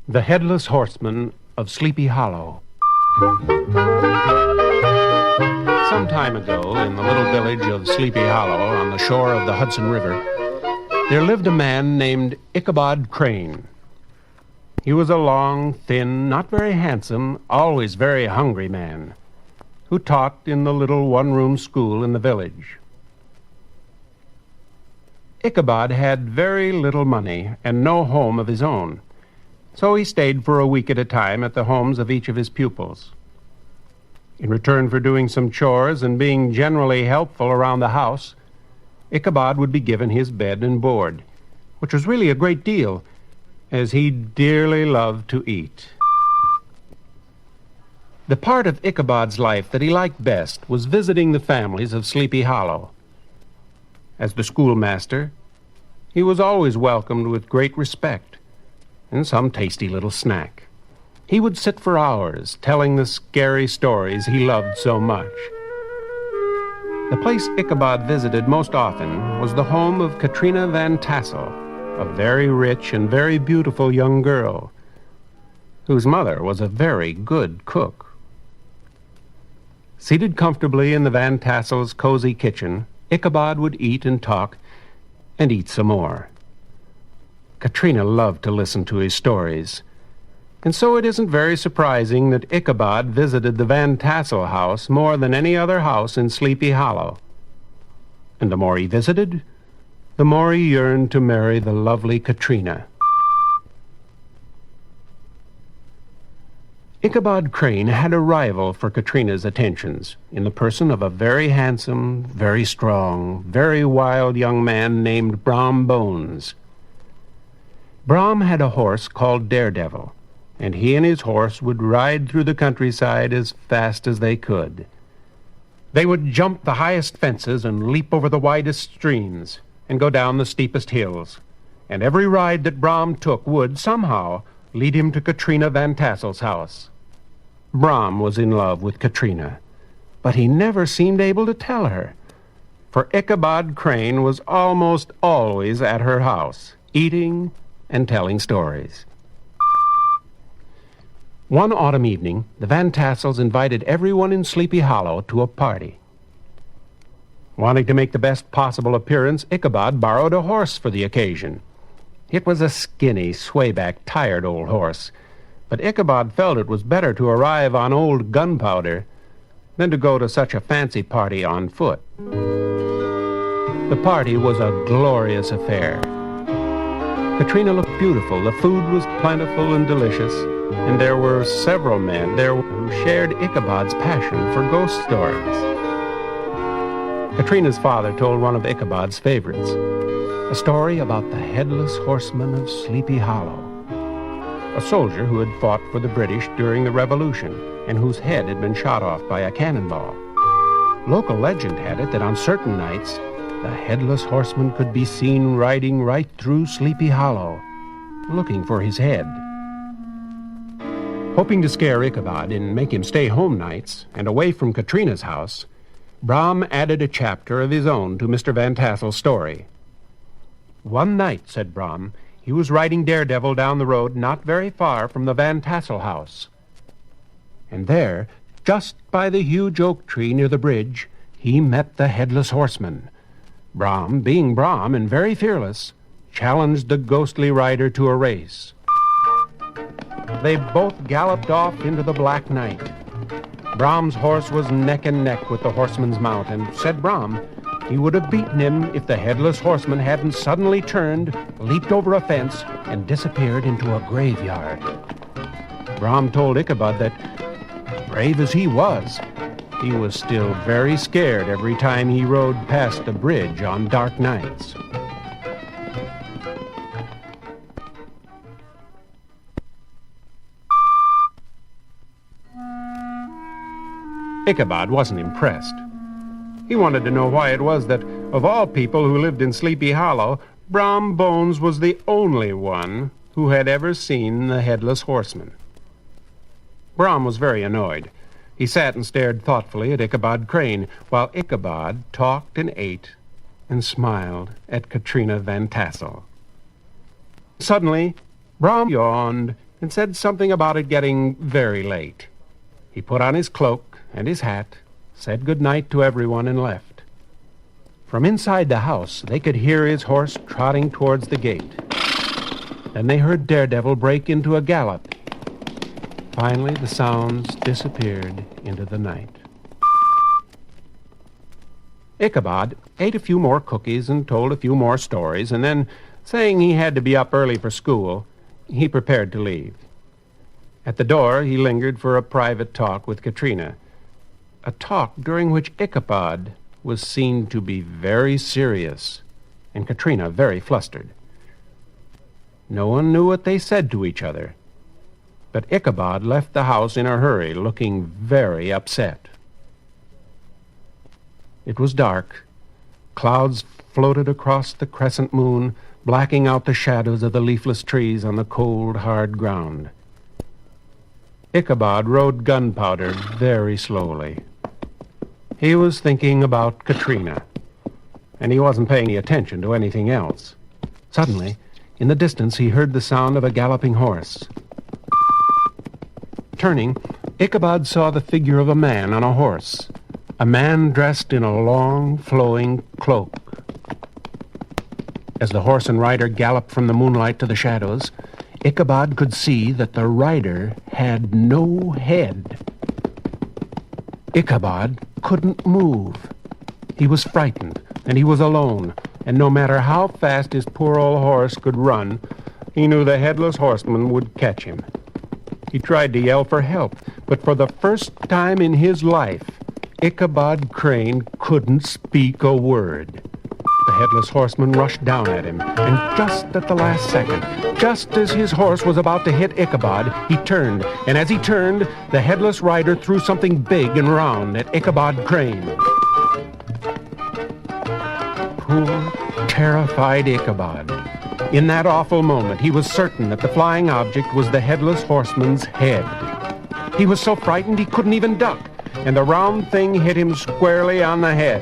The Headless Horseman of Sleepy Hollow. Some time ago, in the little village of Sleepy Hollow on the shore of the Hudson River, there lived a man named Ichabod Crane. He was a long, thin, not very handsome, always very hungry man who taught in the little one-room school in the village. Ichabod had very little money and no home of his own, so he stayed for a week at a time at the homes of each of his pupils. In return for doing some chores and being generally helpful around the house, Ichabod would be given his bed and board, which was really a great deal, as he dearly loved to eat. The part of Ichabod's life that he liked best was visiting the families of Sleepy Hollow. As the schoolmaster, he was always welcomed with great respect and some tasty little snack. He would sit for hours telling the scary stories he loved so much. The place Ichabod visited most often was the home of Katrina Van Tassel, a very rich and very beautiful young girl, whose mother was a very good cook. Seated comfortably in the Van Tassel's cozy kitchen, Ichabod would eat and talk, and eat some more. Katrina loved to listen to his stories, and so it isn't very surprising that Ichabod visited the Van Tassel house more than any other house in Sleepy Hollow. And the more he visited, the more he yearned to marry the lovely Katrina. Ichabod Crane had a rival for Katrina's attentions in the person of a very handsome, very strong, very wild young man named Brom Bones. Brom had a horse called Daredevil, and he and his horse would ride through the countryside as fast as they could. They would jump the highest fences and leap over the widest streams and go down the steepest hills, and every ride that Brom took would, somehow, lead him to Katrina Van Tassel's house. Brom was in love with Katrina, but he never seemed able to tell her, for Ichabod Crane was almost always at her house, eating and telling stories. One autumn evening, the Van Tassels invited everyone in Sleepy Hollow to a party. Wanting to make the best possible appearance, Ichabod borrowed a horse for the occasion. It was a skinny, swayback, tired old horse, but Ichabod felt it was better to arrive on old gunpowder than to go to such a fancy party on foot. The party was a glorious affair. Katrina looked beautiful, the food was plentiful and delicious, and there were several men there who shared Ichabod's passion for ghost stories. Katrina's father told one of Ichabod's favorites, a story about the Headless Horseman of Sleepy Hollow, a soldier who had fought for the British during the Revolution and whose head had been shot off by a cannonball. Local legend had it that on certain nights, the Headless Horseman could be seen riding right through Sleepy Hollow, looking for his head. Hoping to scare Ichabod and make him stay home nights and away from Katrina's house, Brom added a chapter of his own to Mr. Van Tassel's story. One night, said Brom, he was riding Daredevil down the road not very far from the Van Tassel house. And there, just by the huge oak tree near the bridge, he met the Headless Horseman. Brom, being Brom and very fearless, challenged the ghostly rider to a race. They both galloped off into the black night. Brom's horse was neck and neck with the horseman's mount, and said Brom, he would have beaten him if the Headless Horseman hadn't suddenly turned, leaped over a fence, and disappeared into a graveyard. Brom told Ichabod that, brave as he was still very scared every time he rode past a bridge on dark nights. Ichabod wasn't impressed. He wanted to know why it was that, of all people who lived in Sleepy Hollow, Brom Bones was the only one who had ever seen the Headless Horseman. Brom was very annoyed. He sat and stared thoughtfully at Ichabod Crane, while Ichabod talked and ate and smiled at Katrina Van Tassel. Suddenly, Brom yawned and said something about it getting very late. He put on his cloak and his hat, said good night to everyone, and left. From inside the house, they could hear his horse trotting towards the gate. Then they heard Daredevil break into a gallop. Finally, the sounds disappeared into the night. Ichabod ate a few more cookies and told a few more stories, and then, saying he had to be up early for school, he prepared to leave. At the door, he lingered for a private talk with Katrina, a talk during which Ichabod was seen to be very serious, and Katrina very flustered. No one knew what they said to each other, but Ichabod left the house in a hurry, looking very upset. It was dark. Clouds floated across the crescent moon, blacking out the shadows of the leafless trees on the cold, hard ground. Ichabod rode Gunpowder very slowly. He was thinking about Katrina, and he wasn't paying any attention to anything else. Suddenly, in the distance, he heard the sound of a galloping horse. Turning, Ichabod saw the figure of a man on a horse, a man dressed in a long, flowing cloak. As the horse and rider galloped from the moonlight to the shadows, Ichabod could see that the rider had no head. Ichabod couldn't move. He was frightened, and he was alone, and no matter how fast his poor old horse could run, he knew the Headless Horseman would catch him. He tried to yell for help, but for the first time in his life, Ichabod Crane couldn't speak a word. The Headless Horseman rushed down at him, and just at the last second, just as his horse was about to hit Ichabod, he turned, and as he turned, the Headless Rider threw something big and round at Ichabod Crane. Poor, terrified Ichabod. In that awful moment, he was certain that the flying object was the Headless Horseman's head. He was so frightened he couldn't even duck, and the round thing hit him squarely on the head.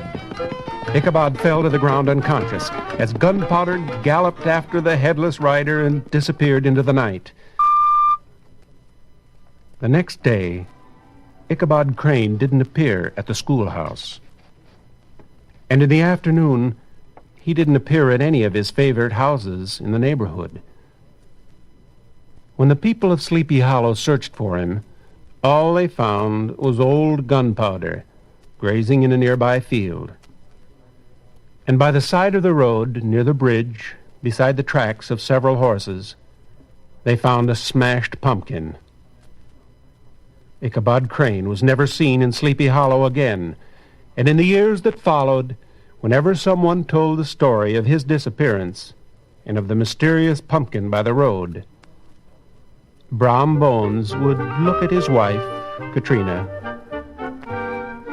Ichabod fell to the ground unconscious as Gunpowder galloped after the Headless Rider and disappeared into the night. The next day, Ichabod Crane didn't appear at the schoolhouse. And in the afternoon, he didn't appear at any of his favorite houses in the neighborhood. When the people of Sleepy Hollow searched for him, all they found was old Gunpowder grazing in a nearby field. And by the side of the road, near the bridge, beside the tracks of several horses, they found a smashed pumpkin. Ichabod Crane was never seen in Sleepy Hollow again, and in the years that followed, whenever someone told the story of his disappearance and of the mysterious pumpkin by the road, Brom Bones would look at his wife, Katrina,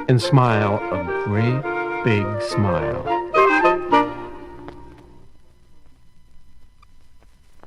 and smile a great big smile.